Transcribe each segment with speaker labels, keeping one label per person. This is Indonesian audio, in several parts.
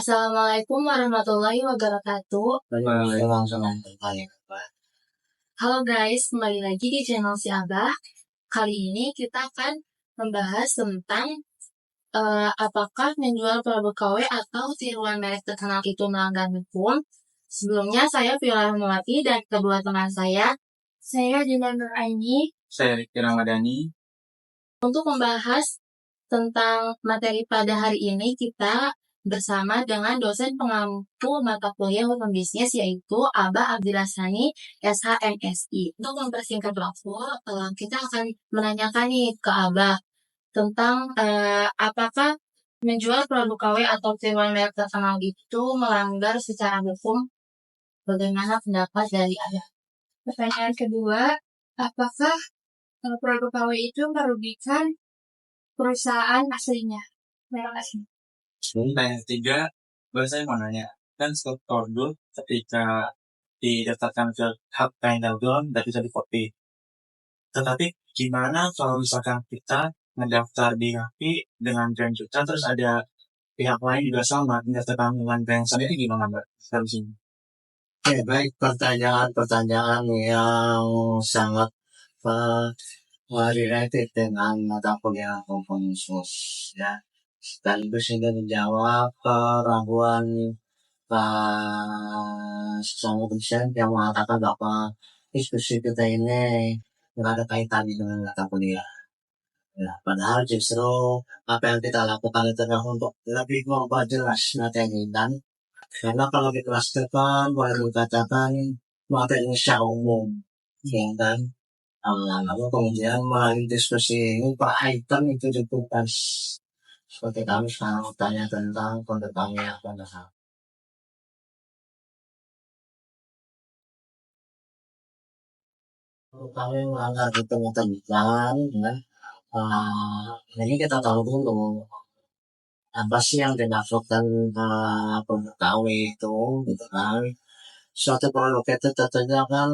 Speaker 1: Assalamualaikum warahmatullahi wabarakatuh. Halo guys, kembali lagi di channel si Abah. Kali ini kita akan membahas tentang apakah menjual produk KW atau tiruan merek terkenal itu melanggar hukum. Sebelumnya saya Viola Melati dan kedua teman saya Dina Nur Aini.
Speaker 2: Saya Riki Ramadhani.
Speaker 1: Untuk membahas tentang materi pada hari ini, kita bersama dengan dosen pengampu mata kuliah hukum bisnis yaitu Abah Abdillasani SHMSI. Untuk mempersingkat waktu, kita akan menanyakan nih ke Abah tentang apakah menjual produk KW atau tiruan merek terkenal itu melanggar secara hukum. Bagaimana pendapat dari Abah? Pertanyaan kedua, apakah produk KW itu merugikan perusahaan aslinya? Merek asli.
Speaker 2: Pertanyaan ketiga, baru saya mau nanya, kan stok produk ketika didaftarkan ke hak Pendagon dan bisa di-copy. Tetapi gimana kalau misalkan kita mendaftar di HAPI dengan brand juta, terus ada pihak lain juga sama mendaftarkan dengan brand sama, itu gimana Mbak? Solusinya?
Speaker 3: Oke, baik, pertanyaan yang sangat related dengan mata kuliah hukum khusus ya. Sekaligus ini menjawab keraguan sesama dosen yang mengatakan bahwa diskusi kita ini tidak ada kaitannya dengan mata kuliah. Ya, padahal justru apa yang kita lakukan itu adalah untuk lebih memperjelas materi dan karena kalau dikelaskan boleh dikatakan materi secara umum, ya kan? Lalu kemudian melalui diskusi ini per item itu ditulis. Seperti kami sekarang bertanya tentang pendatangan pada hal. Kami melanggar hitung-hitungan, ya. Jadi kita tahu dulu apa sih yang dimaksudkan produk KW itu, gitu kan? Suatu produk itu tentunya kan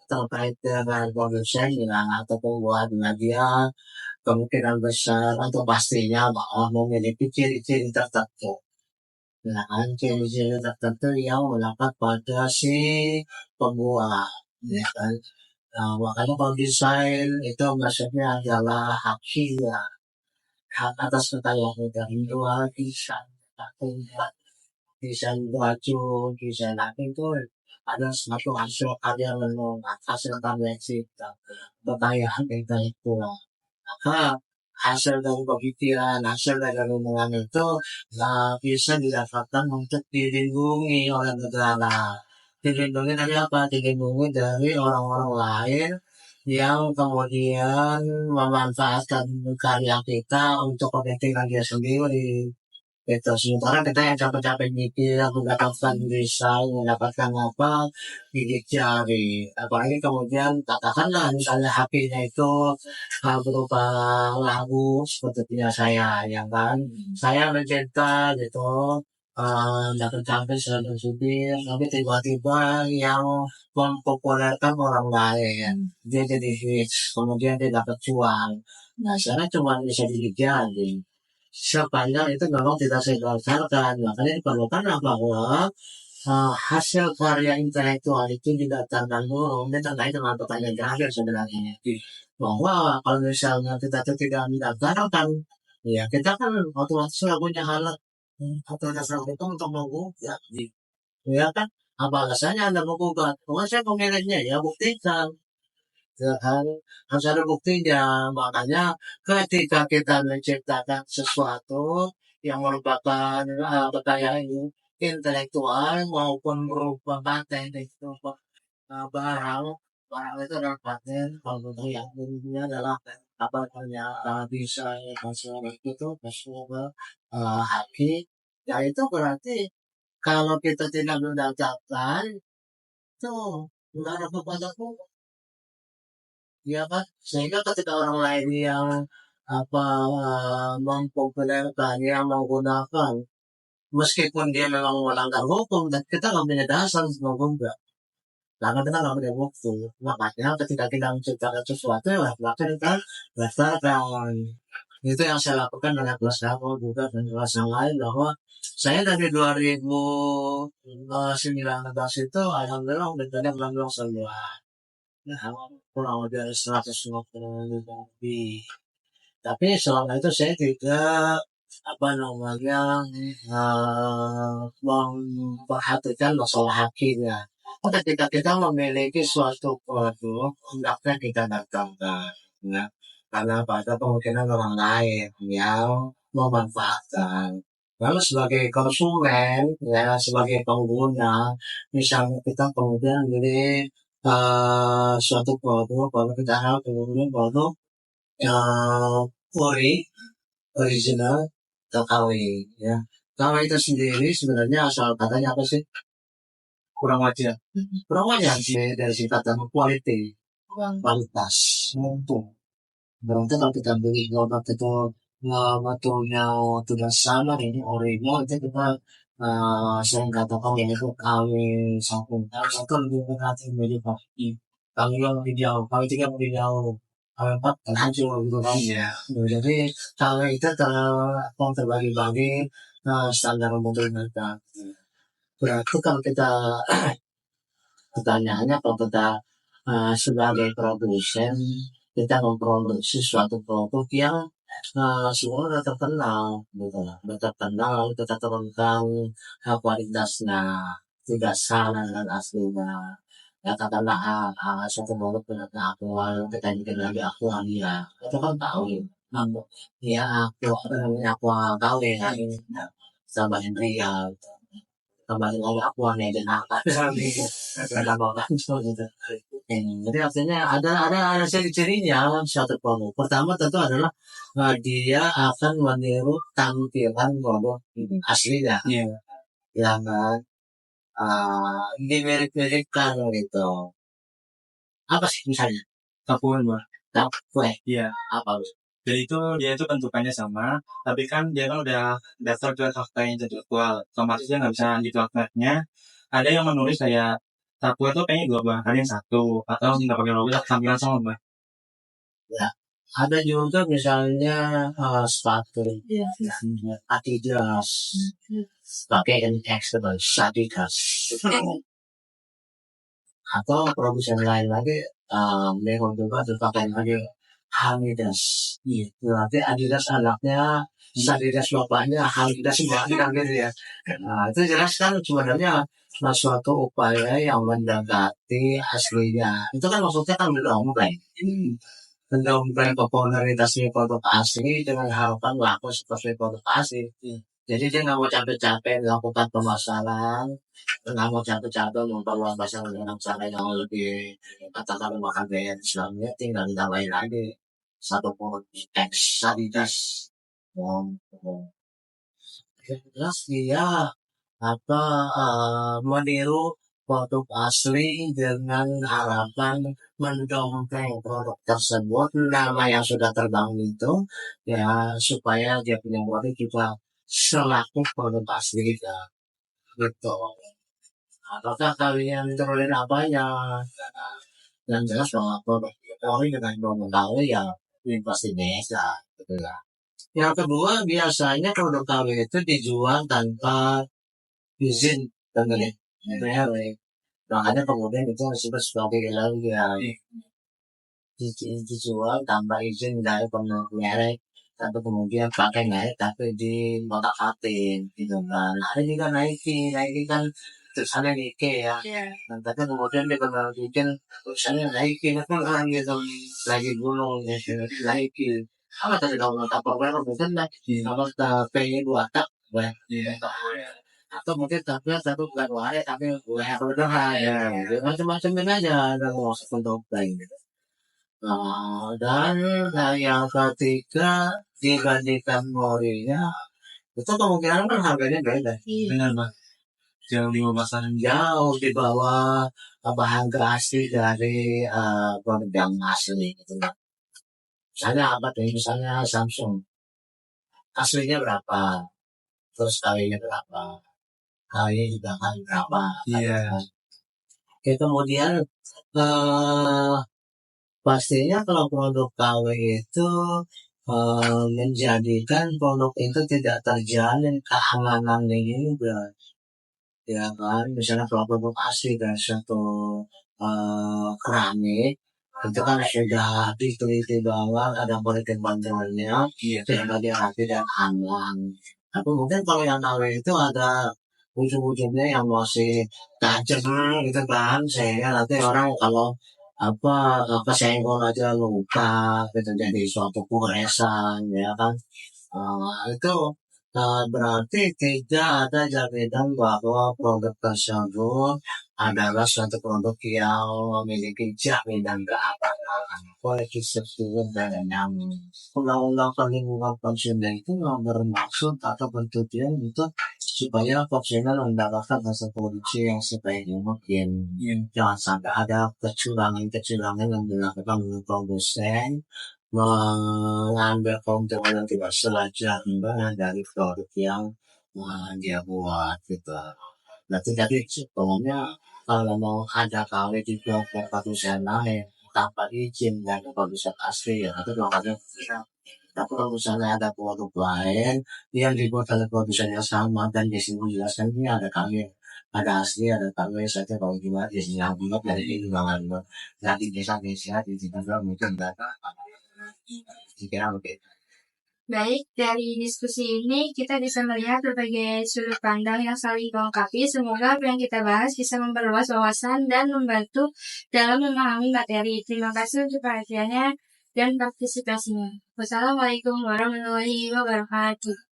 Speaker 3: terkait dengan produsen atau pembuatnya dia kemungkinan besar atau pastinya bahwa memiliki ciri-ciri tertentu. Nah, kan ciri-ciri tertentu yang melekat pada si pembuat, ya kan? Nah, makanya kalau desain itu maksudnya adalah hak sila, hak atas kekayaan dari dua desain, desain baju, desain apa itu ada satu hasil karya menolak, hasil karya cipta, kekayaan intelektual. Maka hasil dari pemikiran, hasil dari renungan itu bisa didapatkan untuk dilindungi oleh negara. Dilindungi dari apa? Dilindungi dari orang-orang lain yang kemudian memanfaatkan karya kita untuk kepentingan dia sendiri. Itu sementara kita yang capek-capek mikir, mendapatkan desain, mendapatkan apa, gigit jari. Apalagi kemudian katakanlah misalnya HP-nya itu berupa lagu seperti punya saya, ya kan? Saya mencinta gitu, dapat sampai seratus supir, tapi tiba-tiba yang mempopulerkan orang lain, dia jadi hits, kemudian dia dapat cuan. Nah, sekarang cuma bisa gigit jari. Sepanjang itu memang tidak saya daftarkan, makanya diperlukan bahwa hasil karya intelektual itu didaftarkan dulu. Ini terkait dengan pertanyaan terakhir sebenarnya, bahwa kalau misalnya kita tidak mendaftarkan, ya kita kan otomatis nggak punya hal atau dasar hukum untuk menggugat, ya kan? Apa alasannya Anda menggugat? Saya pemiliknya, ya buktikan. Ya kan, harus ada buktinya. Makanya ketika kita menciptakan sesuatu yang merupakan kekayaan intelektual maupun berupa paten itu barang itu adalah paten. Kalau yang intinya adalah apa namanya bisa masalah itu masalah haki, ya itu berarti kalau kita tidak mendaftarkan itu tidak ada kepada hukum. Ya kan, sehingga ketika orang lain yang mempopulerkan, yang menggunakan, meskipun dia memang melanggar hukum, dan kita nggak punya dasar untuk menggugat, karena kita nggak punya bukti. Makanya ketika kita menciptakan sesuatu, ya kita daftarkan. Itu yang saya lakukan dengan kelas aku juga dan kelas yang lain, bahwa saya dari 2019 itu alhamdulillah udah jadi alhamdulillah semua. Ya, kurang lebih ada 150 lebih. Tapi selama itu saya tidak memperhatikan masalah haknya. Ketika kita memiliki suatu produk, hendaknya kita datangkan, ya. Karena pada kemungkinan orang lain yang memanfaatkan. Lalu sebagai konsumen, ya, sebagai pengguna, misalnya kita kemudian beli suatu produk, kalau kita harus kemudian produk yang original atau KW, ya. KW itu sendiri sebenarnya asal katanya apa sih?
Speaker 2: Kurang wajar.
Speaker 3: Kurang wajar sih dari singkatan quality, kualitas, mutu. Berarti kalau kita beli produk itu mutunya tidak sama, ini original, itu kita sering katakan ini itu KW satu. KW satu lebih berarti beli pasti. KW yang lebih jauh, KW 3 lebih jauh. KW 4 terhancur gitu kan.
Speaker 2: Iya.
Speaker 3: Jadi KW itu terbagi-bagi standar mutu mereka. Berarti kalau kita pertanyaannya, kalau kita sebagai produsen, kita memproduksi suatu produk yang semua udah terkenal, gitu lah. Udah terkenal, lalu kita turunkan kualitasnya, tidak salah dengan aslinya. Katakanlah suatu produk punya akuan, kita bikin lagi akuan ya, kita kan tahu ya aku apa namanya akuan KW ya, tambahin real, tambahin lagi akuan ya dan apa gitu. Jadi artinya ada ciri-cirinya suatu produk. Pertama tentu adalah dia akan meniru tampilan produk aslinya, yang dimirip-miripkan gitu. Apa sih misalnya?
Speaker 2: Tapuan, Mbak.
Speaker 3: Kue.
Speaker 2: Iya.
Speaker 3: Apa?
Speaker 2: Jadi dia itu bentukannya sama, tapi kan dia kan udah daftar ke fakta intelektual. Otomatis dia nggak bisa di platformnya. Ada yang menulis kayak Tapuan itu kayaknya 2 bahan yang satu, atau nggak pakai logo, tampilan sama, Mbak.
Speaker 3: Ya. Ada juga misalnya sepatu, Adidas, pakai Adidas. Atau produsen lain lagi mereka juga pakai lagi Adidas. Berarti Adidas anaknya, Adidas bapaknya, Adidas bapaknya gitu ya. Nah, itu jelas kan sebenarnya suatu upaya yang mendekati aslinya. Itu kan maksudnya kan mendompleng. Mendompleng popularitasnya produk asli dengan harapan laku seperti produk asli. Jadi dia nggak mau capek-capek melakukan pemasaran, nggak mau capek-capek memperluas pasar dengan cara yang lebih katakan makan gaya Islamnya, tinggal ditambahin lagi satu produk X Adidas. Jelas dia meniru produk asli dengan harapan mendompleng produk tersebut, nama yang sudah terbangun itu ya, supaya dia punya produk juga selaku produk asli ya, gitu. Apakah kalian turunin apanya? Yang jelas bahwa produk Polri dengan produk KW ya ini pasti beda, gitu ya. Yang kedua, biasanya produk KW itu dijual tanpa izin dari merek. Makanya kemudian itu disebut sebagai ilegal ya. Dijual tanpa izin dari pemilik merek, tapi kemudian pakai merek tapi di kotak-katin gitu kan. Ada juga Nike kan tulisannya Nike ya. Dan tapi kemudian dia pernah bikin tulisannya Nike kan gitu, lagi gunung gitu, Nike. Apa tadi kalau tak perlu mungkin apa P-nya 2 tak, atau mungkin tapi bukan wae tapi gue udah ya, macam-macam aja ada maksud untuk gitu. Dan yang ketiga, dibandingkan morinya, itu kemungkinan kan harganya beda.
Speaker 2: Benar, Mbak. Jauh di pasaran,
Speaker 3: jauh di bawah harga asli dari produk yang asli gitu. Misalnya apa tuh? Misalnya Samsung, aslinya berapa? Terus KW-nya berapa? KW-nya juga kan berapa?
Speaker 2: Iya.
Speaker 3: Oke, kemudian pastinya kalau produk KW itu menjadikan produk itu tidak terjalin keamanannya juga. Ya kan, misalnya kalau produk asli dari suatu keramik itu kan sudah diteliti banget, ada penelitian bantuannya,
Speaker 2: Iya.
Speaker 3: sehingga dia tidak aman. Tapi mungkin kalau yang KW itu ada ujung-ujungnya yang masih tajam gitu kan, sehingga nanti orang kalau kesenggol aja luka gitu, jadi suatu kuresan ya kan. Itu berarti tidak ada jaminan bahwa produk tersebut adalah suatu produk yang memiliki jaminan keamanan. Koleksi sesuai dengan undang-undang perlindungan konsumen itu bermaksud atau bertujuan untuk supaya konsumen mendapatkan hasil produksi yang sebaik mungkin. Jangan sampai ada kecurangan-kecurangan yang dilakukan oleh produsen mengambil keuntungan yang tidak sewajarnya dari produk yang dia buat gitu. Nanti jadi sebelumnya kalau mau ada kawin di kelompok produsen lain tanpa izin dari produsen asli ya, tapi kalau ada tapi kalau misalnya ada produk lain yang dibuat oleh produsen yang sama dan di sini menjelaskan ini ada kawin, ada asli, ada kawin saja kalau gimana di sini yang buat dari itu banget. Nanti desa-desa di sini juga mungkin ada. Kira begitu.
Speaker 1: Baik, dari diskusi ini kita bisa melihat berbagai sudut pandang yang saling melengkapi. Semoga apa yang kita bahas bisa memperluas wawasan dan membantu dalam memahami materi. Terima kasih untuk perhatiannya dan partisipasinya. Wassalamualaikum warahmatullahi wabarakatuh.